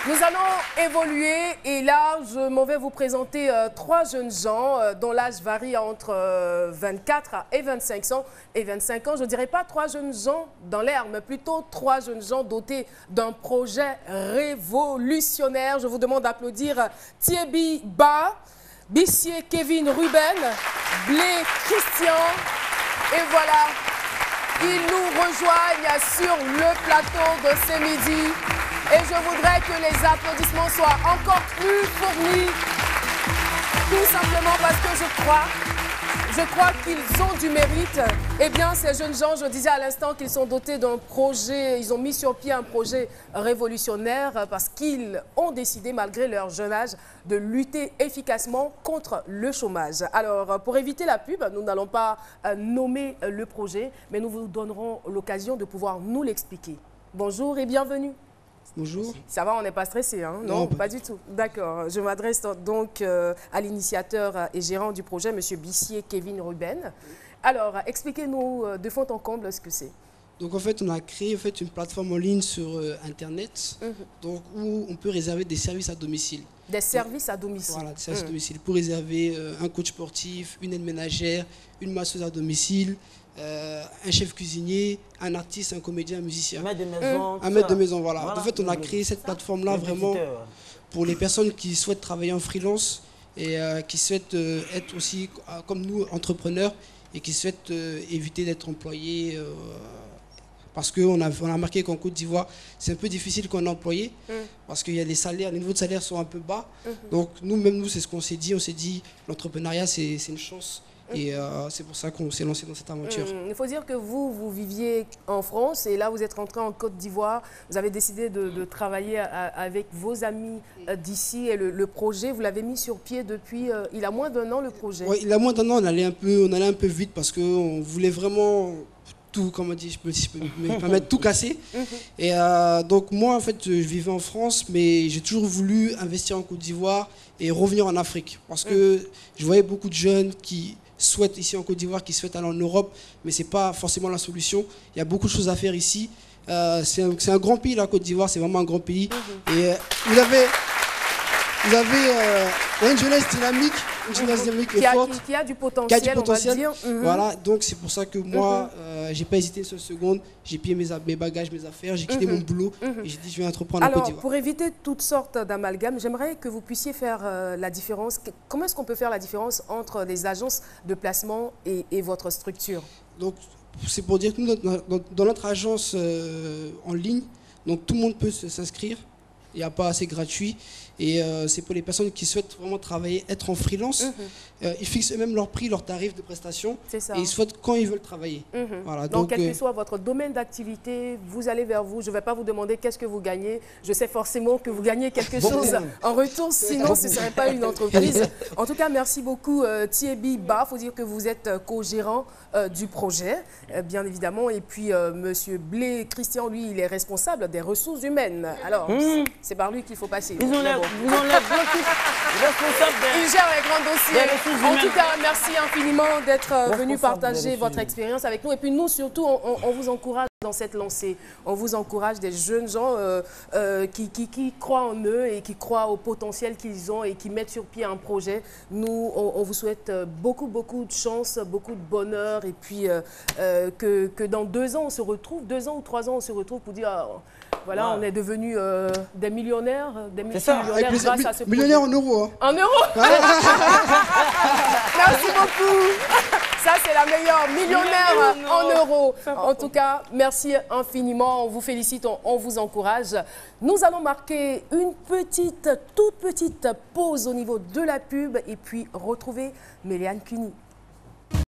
Nous allons évoluer et là, je m'en vais vous présenter trois jeunes gens dont l'âge varie entre 24 et 25 ans. Je ne dirais pas trois jeunes gens dans l'air, mais plutôt trois jeunes gens dotés d'un projet révolutionnaire. Je vous demande d'applaudir Thierry Ba, Bissier Kevin Ruben, Blé Christian. Et voilà, ils nous rejoignent sur le plateau de ce midi. Et je voudrais que les applaudissements soient encore plus fournis, tout simplement parce que je crois qu'ils ont du mérite. Eh bien, ces jeunes gens, je disais à l'instant qu'ils sont dotés d'un projet, ils ont mis sur pied un projet révolutionnaire parce qu'ils ont décidé, malgré leur jeune âge, de lutter efficacement contre le chômage. Alors, pour éviter la pub, nous n'allons pas nommer le projet, mais nous vous donnerons l'occasion de pouvoir nous l'expliquer. Bonjour et bienvenue. Bonjour. Ça va, on n'est pas stressé, hein? Non, pas du tout. D'accord. Je m'adresse donc à l'initiateur et gérant du projet, M. Bissier Kevin Ruben. Alors, expliquez-nous de fond en comble ce que c'est. Donc en fait, on a créé une plateforme en ligne sur Internet donc, où on peut réserver des services à domicile. Des services à domicile. Voilà, des services à domicile. Pour réserver un coach sportif, une aide ménagère, une masseuse à domicile, un chef cuisinier, un artiste, un comédien, un musicien. Un maître de maison. Un maître de maison, voilà. En fait, on a créé cette plateforme-là vraiment pour les personnes qui souhaitent travailler en freelance et qui souhaitent être aussi, comme nous, entrepreneurs et qui souhaitent éviter d'être employés. Parce qu'on a remarqué qu'en Côte d'Ivoire, c'est un peu difficile qu'on est employé, parce qu'il y a les salaires, les niveaux de salaire sont un peu bas. Donc nous, c'est ce qu'on s'est dit. On s'est dit, l'entrepreneuriat, c'est une chance. Et c'est pour ça qu'on s'est lancé dans cette aventure. Il faut dire que vous viviez en France et là, vous êtes rentré en Côte d'Ivoire. Vous avez décidé de travailler avec vos amis d'ici et le projet, vous l'avez mis sur pied depuis, il a moins d'un an, le projet. Oui, il a moins d'un an, on allait un peu vite parce qu'on voulait vraiment tout, comment dire, je peux me permettre, tout casser. Et donc moi, en fait, je vivais en France, mais j'ai toujours voulu investir en Côte d'Ivoire et revenir en Afrique. Parce que je voyais beaucoup de jeunes qui souhaitent ici en Côte d'Ivoire, qui souhaitent aller en Europe, mais ce n'est pas forcément la solution. Il y a beaucoup de choses à faire ici. C'est un grand pays, la Côte d'Ivoire, c'est vraiment un grand pays. Et vous avez une jeunesse dynamique, et forte. Qui a du potentiel, on va dire. Voilà, donc c'est pour ça que moi, j'ai pas hésité une seule seconde. J'ai plié mes bagages, mes affaires, j'ai quitté mon boulot et j'ai dit je vais entreprendre en Côte d'Ivoire. Pour éviter toutes sortes d'amalgames, j'aimerais que vous puissiez faire la différence. Comment est-ce qu'on peut faire la différence entre les agences de placement et votre structure? Donc, c'est pour dire que nous, dans notre agence en ligne, donc tout le monde peut s'inscrire. Il n'y a pas assez gratuit. Et c'est pour les personnes qui souhaitent vraiment travailler, être en freelance. Ils fixent eux-mêmes leur prix, leur tarif de prestation. C'est ça. Et ils souhaitent quand ils veulent travailler. Voilà, donc quel que soit votre domaine d'activité, vous allez vers vous. Je ne vais pas vous demander qu'est-ce que vous gagnez. Je sais forcément que vous gagnez quelque chose en retour. Sinon, ce ne serait pas une entreprise. En tout cas, merci beaucoup Thierry Ba. Il faut dire que vous êtes co-gérant du projet, bien évidemment. Et puis, Monsieur Blé Christian, lui, il est responsable des ressources humaines. Alors, c'est par lui qu'il faut passer. Ils ont l'air responsables. Il gère les grands dossiers. En tout cas, merci infiniment d'être venu partager votre expérience avec nous. Et puis nous, surtout, on vous encourage dans cette lancée. On vous encourage des jeunes gens qui croient en eux et qui croient au potentiel qu'ils ont et qui mettent sur pied un projet. Nous, on vous souhaite beaucoup de chance, beaucoup de bonheur et puis que dans 2 ans, on se retrouve, 2 ans ou 3 ans, on se retrouve pour dire... Voilà, on est devenus des millionnaires, des multimillionnaires grâce à ce projet. Millionnaires en euros. Hein. En euros. Merci beaucoup. Ça, c'est la meilleure. Millionnaire en euros. En tout cas, merci infiniment. On vous félicite, on vous encourage. Nous allons marquer une toute petite pause au niveau de la pub et puis retrouver Méliane Cuny.